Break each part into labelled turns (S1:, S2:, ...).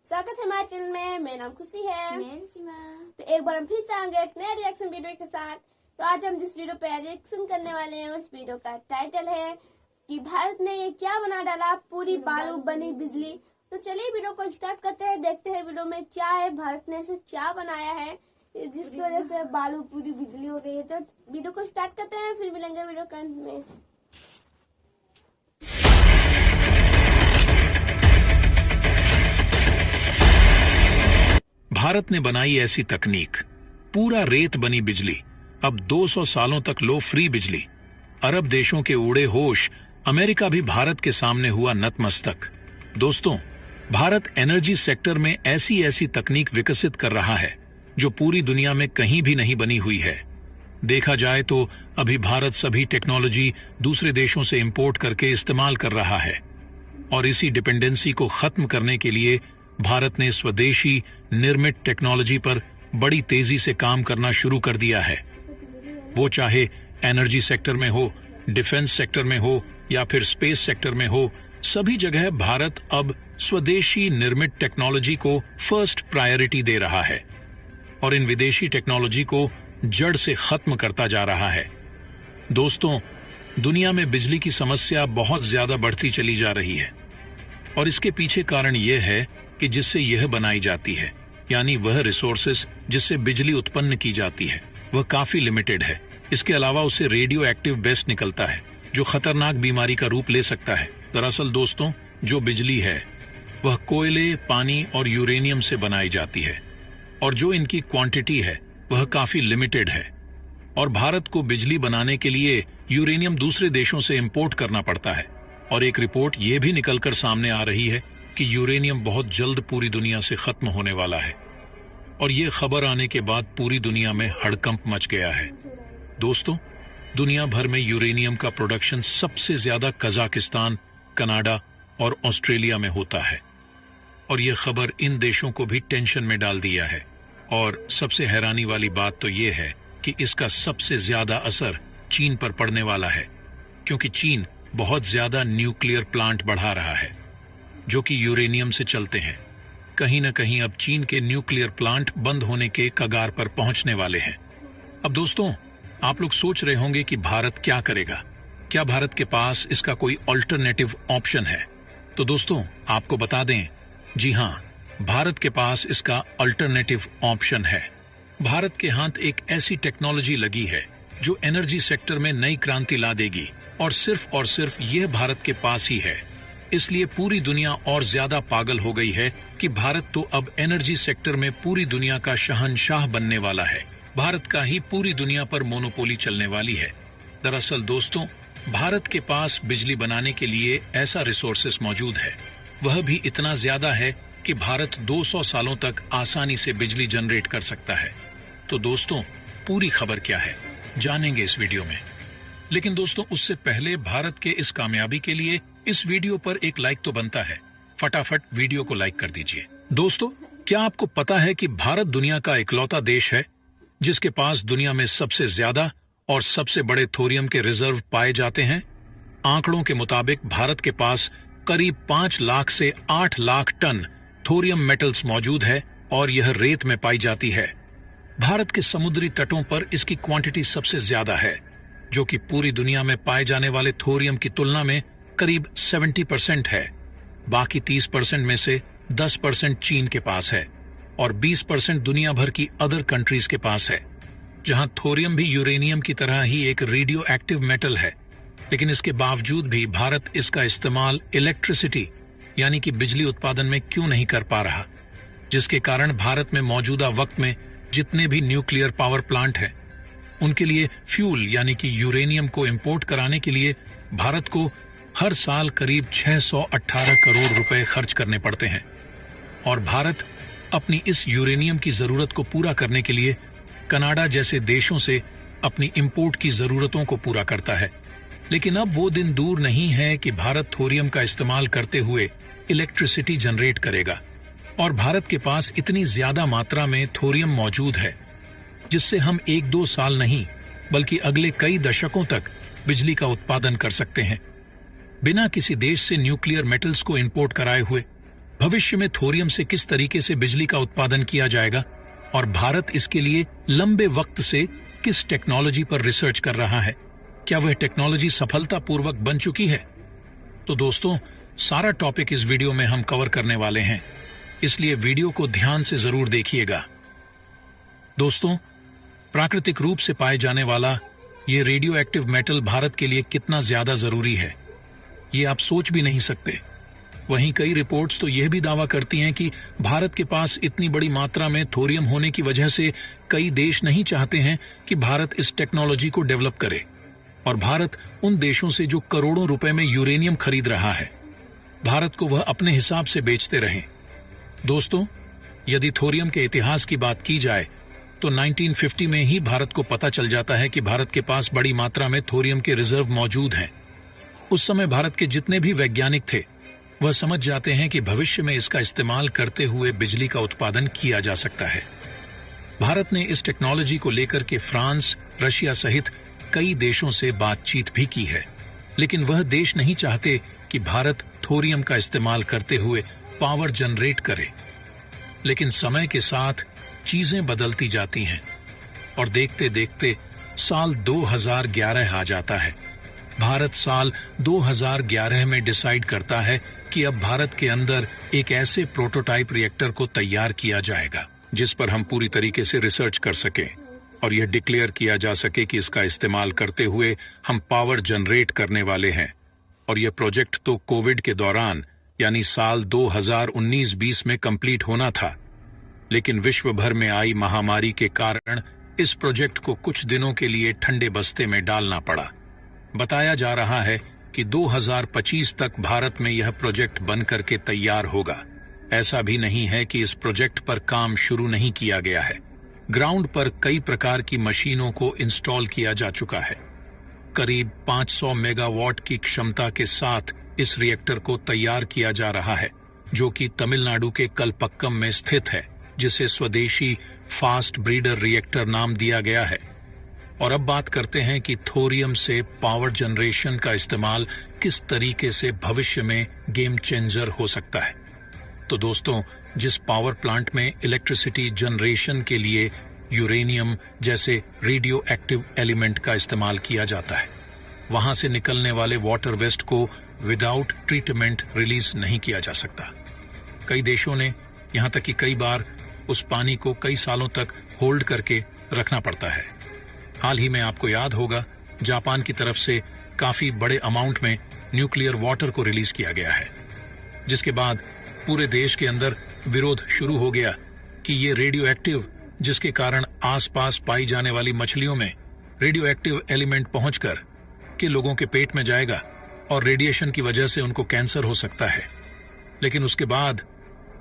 S1: स्वागत है हमारे चैनल में। मेरा नाम खुशी है।
S2: मैं सीमा।
S1: तो एक बार हम फिर से आएंगे एक नए रिएक्शन वीडियो के साथ। तो आज हम जिस वीडियो पे रिएक्शन करने वाले हैं उस वीडियो का टाइटल है कि भारत ने ये क्या बना डाला, पूरी बालू बनी बिजली। तो चलिए वीडियो को स्टार्ट करते हैं, देखते हैं वीडियो में क्या है, भारत ने ऐसे क्या बनाया है जिसकी वजह से बालू पूरी बिजली हो गई है। तो वीडियो को स्टार्ट करते हैं, फिर मिलेंगे वीडियो के अंत में।
S3: भारत ने बनाई ऐसी तकनीक, पूरा रेत बनी बिजली। अब 200 सालों तक लो फ्री बिजली। अरब देशों के उड़े होश, अमेरिका भी भारत के सामने हुआ नतमस्तक। दोस्तों, भारत एनर्जी सेक्टर में ऐसी तकनीक विकसित कर रहा है जो पूरी दुनिया में कहीं भी नहीं बनी हुई है। देखा जाए तो अभी भारत सभी टेक्नोलॉजी दूसरे देशों से इंपोर्ट करके इस्तेमाल कर रहा है और इसी डिपेंडेंसी को खत्म करने के लिए भारत ने स्वदेशी निर्मित टेक्नोलॉजी पर बड़ी तेजी से काम करना शुरू कर दिया है। वो चाहे एनर्जी सेक्टर में हो, डिफेंस सेक्टर में हो या फिर स्पेस सेक्टर में हो, सभी जगह भारत अब स्वदेशी निर्मित टेक्नोलॉजी को फर्स्ट प्रायोरिटी दे रहा है और इन विदेशी टेक्नोलॉजी को जड़ से खत्म करता जा रहा है। दोस्तों, दुनिया में बिजली की समस्या बहुत ज्यादा बढ़ती चली जा रही है और इसके पीछे कारण यह है कि जिससे यह बनाई जाती है, यानी वह रिसोर्सेस जिससे बिजली उत्पन्न की जाती है, वह काफी लिमिटेड है। इसके अलावा उससे रेडियो एक्टिव वेस्ट निकलता है जो खतरनाक बीमारी का रूप ले सकता है। दरअसल दोस्तों, जो बिजली है वह कोयले, पानी और यूरेनियम से बनाई जाती है और जो इनकी क्वांटिटी है वह काफी लिमिटेड है और भारत को बिजली बनाने के लिए यूरेनियम दूसरे देशों से इंपोर्ट करना पड़ता है। और एक रिपोर्ट ये भी निकलकर सामने आ रही है कि यूरेनियम बहुत जल्द पूरी दुनिया से खत्म होने वाला है और ये खबर आने के बाद पूरी दुनिया में हड़कंप मच गया है। दोस्तों, दुनिया भर में यूरेनियम का प्रोडक्शन सबसे ज्यादा कजाकिस्तान, कनाडा और ऑस्ट्रेलिया में होता है और ये खबर इन देशों को भी टेंशन में डाल दिया है। और सबसे हैरानी वाली बात तो ये है कि इसका सबसे ज्यादा असर चीन पर पड़ने वाला है, क्योंकि चीन बहुत ज्यादा न्यूक्लियर प्लांट बढ़ा रहा है जो कि यूरेनियम से चलते हैं। कहीं न कहीं अब चीन के न्यूक्लियर प्लांट बंद होने के कगार पर पहुंचने वाले हैं। अब दोस्तों, आप लोग सोच रहे होंगे कि भारत क्या करेगा, क्या भारत के पास इसका कोई अल्टरनेटिव ऑप्शन है? तो दोस्तों, आपको बता दें, जी हाँ, भारत के पास इसका अल्टरनेटिव ऑप्शन है। भारत के हाथ एक ऐसी टेक्नोलॉजी लगी है जो एनर्जी सेक्टर में नई क्रांति ला देगी और सिर्फ यह भारत के पास ही है। इसलिए पूरी दुनिया और ज्यादा पागल हो गई है कि भारत तो अब एनर्जी सेक्टर में पूरी दुनिया का शहंशाह बनने वाला है। भारत का ही पूरी दुनिया पर मोनोपोली चलने वाली है। दरअसल दोस्तों, भारत के पास बिजली बनाने के लिए ऐसा रिसोर्सेस मौजूद है, वह भी इतना ज्यादा है कि भारत 200 सालों तक आसानी से बिजली जनरेट कर सकता है। तो दोस्तों, पूरी खबर क्या है जानेंगे इस वीडियो में। लेकिन दोस्तों, उससे पहले भारत के इस कामयाबी के लिए इस वीडियो पर एक लाइक तो बनता है। फटाफट वीडियो को लाइक कर दीजिए। दोस्तों, क्या आपको पता है कि भारत दुनिया का इकलौता देश है जिसके पास दुनिया में सबसे ज्यादा और सबसे बड़े थोरियम के रिजर्व पाए जाते हैं? आंकड़ों के मुताबिक भारत के पास करीब 5 लाख से 8 लाख टन थोरियम मेटल्स मौजूद है और यह रेत में पाई जाती है। भारत के समुद्री तटों पर इसकी क्वांटिटी सबसे ज्यादा है, जो कि पूरी दुनिया में पाए जाने वाले थोरियम की तुलना में करीब 70% है। बाकी 30% में से 10% चीन के पास है और 20% दुनिया भर की अदर कंट्रीज के पास है, जहां थोरियम भी यूरेनियम की तरह ही एक रेडियो एक्टिव मेटल है। लेकिन इसके बावजूद भी भारत इसका इस्तेमाल इलेक्ट्रिसिटी यानी कि बिजली उत्पादन में क्यों नहीं कर पा रहा, जिसके कारण भारत में मौजूदा वक्त में जितने भी न्यूक्लियर पावर प्लांट हैं उनके लिए फ्यूल यानी कि यूरेनियम को इंपोर्ट कराने के लिए भारत को हर साल करीब 618 करोड़ रुपए खर्च करने पड़ते हैं। और भारत अपनी इस यूरेनियम की जरूरत को पूरा करने के लिए कनाडा जैसे देशों से अपनी इंपोर्ट की जरूरतों को पूरा करता है। लेकिन अब वो दिन दूर नहीं है कि भारत थोरियम का इस्तेमाल करते हुए इलेक्ट्रिसिटी जनरेट करेगा और भारत के पास इतनी ज्यादा मात्रा में थोरियम मौजूद है जिससे हम 1-2 साल नहीं बल्कि अगले कई दशकों तक बिजली का उत्पादन कर सकते हैं बिना किसी देश से न्यूक्लियर मेटल्स को इंपोर्ट कराए हुए। भविष्य में थोरियम से किस तरीके से बिजली का उत्पादन किया जाएगा और भारत इसके लिए लंबे वक्त से किस टेक्नोलॉजी पर रिसर्च कर रहा है, क्या वह टेक्नोलॉजी सफलतापूर्वक बन चुकी है। तो दोस्तों, सारा टॉपिक इस वीडियो में हम कवर करने वाले हैं, इसलिए वीडियो को ध्यान से जरूर देखिएगा। दोस्तों, प्राकृतिक रूप से पाए जाने वाला ये रेडियो एक्टिव मेटल भारत के लिए कितना ज्यादा जरूरी है, ये आप सोच भी नहीं सकते। वहीं कई रिपोर्ट्स तो यह भी दावा करती हैं कि भारत के पास इतनी बड़ी मात्रा में थोरियम होने की वजह से कई देश नहीं चाहते हैं कि भारत इस टेक्नोलॉजी को डेवलप करे, और भारत उन देशों से जो करोड़ों रुपए में यूरेनियम खरीद रहा है, भारत को वह अपने हिसाब से बेचते रहें। दोस्तों, यदि थोरियम के इतिहास की बात की जाए तो 1950 में ही भारत को पता चल जाता है कि भारत के पास बड़ी मात्रा में थोरियम के रिजर्व मौजूद हैं। उस समय भारत के जितने भी वैज्ञानिक थे वह समझ जाते हैं कि भविष्य में इसका इस्तेमाल करते हुए बिजली का उत्पादन किया जा सकता है। भारत ने इस टेक्नोलॉजी को लेकर के फ्रांस, रशिया सहित कई देशों से बातचीत भी की है, लेकिन वह देश नहीं चाहते कि भारत थोरियम का इस्तेमाल करते हुए पावर जनरेट करे। लेकिन समय के साथ चीजें बदलती जाती हैं और देखते देखते साल 2011 आ जाता है। भारत साल 2011 में डिसाइड करता है कि अब भारत के अंदर एक ऐसे प्रोटोटाइप रिएक्टर को तैयार किया जाएगा जिस पर हम पूरी तरीके से रिसर्च कर सकें और यह डिक्लेयर किया जा सके कि इसका इस्तेमाल करते हुए हम पावर जनरेट करने वाले हैं। और यह प्रोजेक्ट तो कोविड के दौरान यानी साल 2019-20 में कंप्लीट होना था, लेकिन विश्व भर में आई महामारी के कारण इस प्रोजेक्ट को कुछ दिनों के लिए ठंडे बस्ते में डालना पड़ा। बताया जा रहा है कि 2025 तक भारत में यह प्रोजेक्ट बन करके तैयार होगा। ऐसा भी नहीं है कि इस प्रोजेक्ट पर काम शुरू नहीं किया गया है। ग्राउंड पर कई प्रकार की मशीनों को इंस्टॉल किया जा चुका है। करीब 500 मेगावाट की क्षमता के साथ इस रिएक्टर को तैयार किया जा रहा है, जो कि तमिलनाडु के कलपक्कम में स्थित है, जिसे स्वदेशी फास्ट ब्रीडर रिएक्टर नाम दिया गया है। और अब बात करते हैं कि थोरियम से पावर जनरेशन का इस्तेमाल किस तरीके से भविष्य में गेम चेंजर हो सकता है। तो दोस्तों, जिस पावर प्लांट में इलेक्ट्रिसिटी जनरेशन के लिए यूरेनियम जैसे रेडियो एक्टिव एलिमेंट का इस्तेमाल किया जाता है, वहां से निकलने वाले वाटर वेस्ट को विदाउट ट्रीटमेंट रिलीज नहीं किया जा सकता। कई देशों ने यहां तक कि कई बार उस पानी को कई सालों तक होल्ड करके रखना पड़ता है। हाल ही में आपको याद होगा, जापान की तरफ से काफी बड़े अमाउंट में न्यूक्लियर वाटर को रिलीज किया गया है, जिसके बाद पूरे देश के अंदर विरोध शुरू हो गया कि ये रेडियो एक्टिव, जिसके कारण आसपास पाई जाने वाली मछलियों में रेडियो एक्टिव एलिमेंट पहुंचकर के लोगों के पेट में जाएगा और रेडिएशन की वजह से उनको कैंसर हो सकता है। लेकिन उसके बाद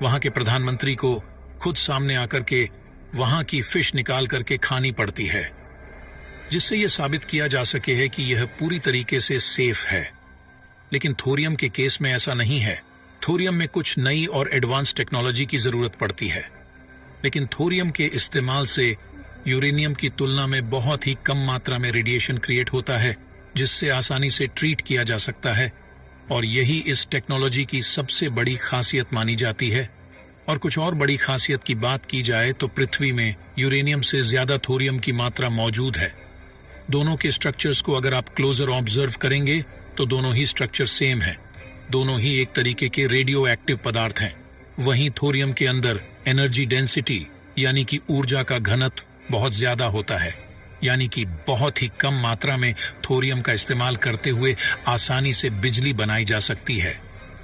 S3: वहां के प्रधानमंत्री को खुद सामने आकर के वहां की फिश निकाल करके खानी पड़ती है, जिससे यह साबित किया जा सके है कि यह पूरी तरीके से सेफ है। लेकिन थोरियम के केस में ऐसा नहीं है। थोरियम में कुछ नई और एडवांस टेक्नोलॉजी की जरूरत पड़ती है, लेकिन थोरियम के इस्तेमाल से यूरेनियम की तुलना में बहुत ही कम मात्रा में रेडिएशन क्रिएट होता है, जिससे आसानी से ट्रीट किया जा सकता है। और यही इस टेक्नोलॉजी की सबसे बड़ी खासियत मानी जाती है। और कुछ और बड़ी खासियत की बात की जाए तो पृथ्वी में यूरेनियम से ज्यादा थोरियम की मात्रा मौजूद है। दोनों के स्ट्रक्चर्स को अगर आप क्लोजर ऑब्जर्व करेंगे तो दोनों ही स्ट्रक्चर सेम है। दोनों ही एक तरीके के रेडियो एक्टिव पदार्थ हैं। वहीं थोरियम के अंदर एनर्जी डेंसिटी यानी कि ऊर्जा का घनत्व बहुत ज्यादा होता है, यानी कि बहुत ही कम मात्रा में थोरियम का इस्तेमाल करते हुए आसानी से बिजली बनाई जा सकती है।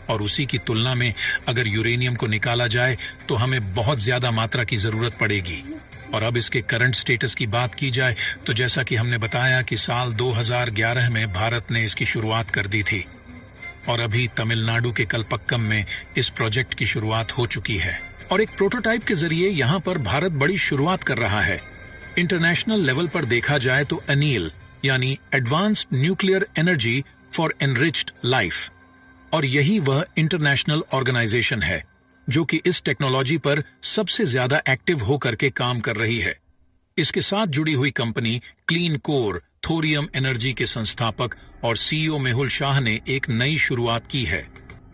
S3: और उसी की तुलना में अगर यूरेनियम को निकाला जाए तो हमें बहुत ज्यादा मात्रा की जरूरत पड़ेगी। और अब इसके करंट स्टेटस की बात की जाए तो जैसा कि हमने बताया कि साल 2011 में भारत ने इसकी शुरुआत कर दी थी और अभी तमिलनाडु के कलपक्कम में इस प्रोजेक्ट की शुरुआत हो चुकी है। और एक प्रोटोटाइप के जरिए यहाँ पर भारत बड़ी शुरुआत कर रहा है। इंटरनेशनल लेवल पर देखा जाए तो अनील यानी advanced nuclear energy for enriched life, और यही वह इंटरनेशनल ऑर्गेनाइजेशन है जो कि इस टेक्नोलॉजी पर सबसे ज्यादा एक्टिव होकर के काम कर रही है। इसके साथ जुड़ी हुई company clean core thorium energy के संस्थापक और सीईओ मेहुल शाह ने एक नई शुरुआत की है।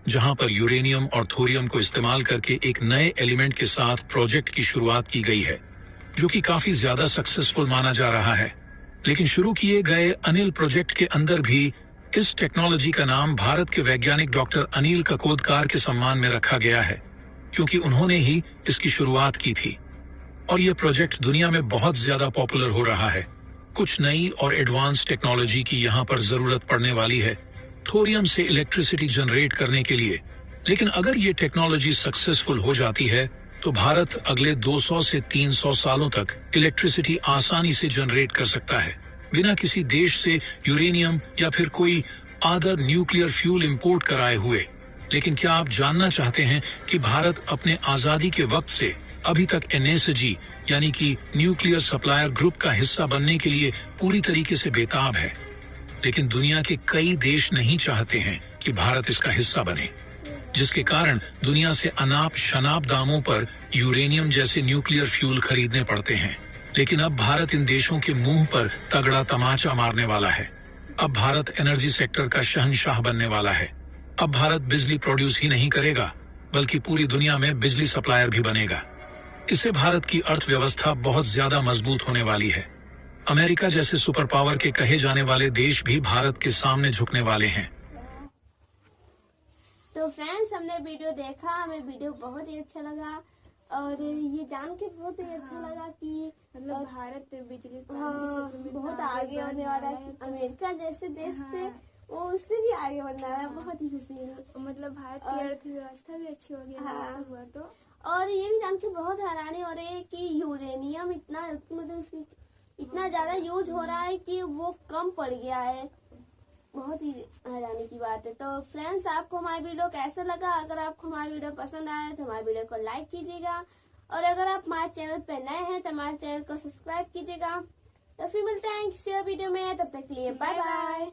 S3: जहां पर यूरेनियम और थोरियम को इस्तेमाल करके एक नए एलिमेंट के साथ प्रोजेक्ट की शुरुआत की गई है, जो कि काफी ज्यादा सक्सेसफुल माना जा रहा है। लेकिन शुरू किए गए अनिल प्रोजेक्ट के अंदर भी इस टेक्नोलॉजी का नाम भारत के वैज्ञानिक डॉक्टर अनिल ककोदकार के सम्मान में रखा गया है, क्योंकि उन्होंने ही इसकी शुरुआत की थी। और ये प्रोजेक्ट दुनिया में बहुत ज्यादा पॉपुलर हो रहा है। कुछ नई और एडवांस टेक्नोलॉजी की यहाँ पर जरूरत पड़ने वाली है थोरियम से इलेक्ट्रिसिटी जनरेट करने के लिए। लेकिन अगर ये टेक्नोलॉजी सक्सेसफुल हो जाती है तो भारत अगले 200 से 300 सालों तक इलेक्ट्रिसिटी आसानी से जनरेट कर सकता है, बिना किसी देश से यूरेनियम या फिर कोई अदर न्यूक्लियर फ्यूल इंपोर्ट कराए हुए। लेकिन क्या आप जानना चाहते हैं कि भारत अपने आजादी के वक्त से अभी तक एनएसजी यानी कि न्यूक्लियर सप्लायर ग्रुप का हिस्सा बनने के लिए पूरी तरीके से बेताब है। लेकिन दुनिया के कई देश नहीं चाहते हैं कि भारत इसका हिस्सा बने, जिसके कारण दुनिया से अनाप शनाप दामों पर यूरेनियम जैसे न्यूक्लियर फ्यूल खरीदने पड़ते हैं। लेकिन अब भारत इन देशों के मुंह पर तगड़ा तमाचा मारने वाला है। अब भारत एनर्जी सेक्टर का शहंशाह बनने वाला है। अब भारत बिजली प्रोड्यूस ही नहीं करेगा, बल्कि पूरी दुनिया में बिजली सप्लायर भी बनेगा। इससे भारत की अर्थव्यवस्था बहुत ज्यादा मजबूत होने वाली है। अमेरिका जैसे सुपर पावर के कहे जाने वाले देश भी भारत के सामने झुकने वाले हैं।
S1: तो फ्रेंड्स, हमने वीडियो देखा, हमें वीडियो बहुत ही अच्छा लगा और ये जान के बहुत ही अच्छा लगा कि
S2: मतलब भारत बिजली
S1: हाँ,
S2: उत्पादन के क्षेत्र में
S1: बहुत
S2: इतना
S1: आगे होने वाला है।
S2: है।
S1: अमेरिका जैसे देश से
S2: हाँ।
S1: वो उससे भी आगे बढ़ना है। बहुत ही खुशी हुई।
S2: मतलब भारत की अर्थव्यवस्था भी अच्छी होगी अगर
S1: हाँ।
S2: ऐसा हुआ तो।
S1: और ये भी जान के बहुत हैरानी हो रही है कि यूरेनियम इतना मतलब इसकी इतना ज्यादा यूज हो रहा है कि वो कम पड़ गया है। बहुत ही हैरानी की बात है। तो फ्रेंड्स, आपको हमारा वीडियो कैसा लगा? अगर आपको हमारा वीडियो पसंद आया तो हमारे वीडियो को लाइक कीजिएगा, और अगर आप हमारे चैनल पे नए हैं तो हमारे चैनल को सब्सक्राइब कीजिएगा। तो फिर मिलते हैं किसी और वीडियो में, तब तक के लिए बाय बाय।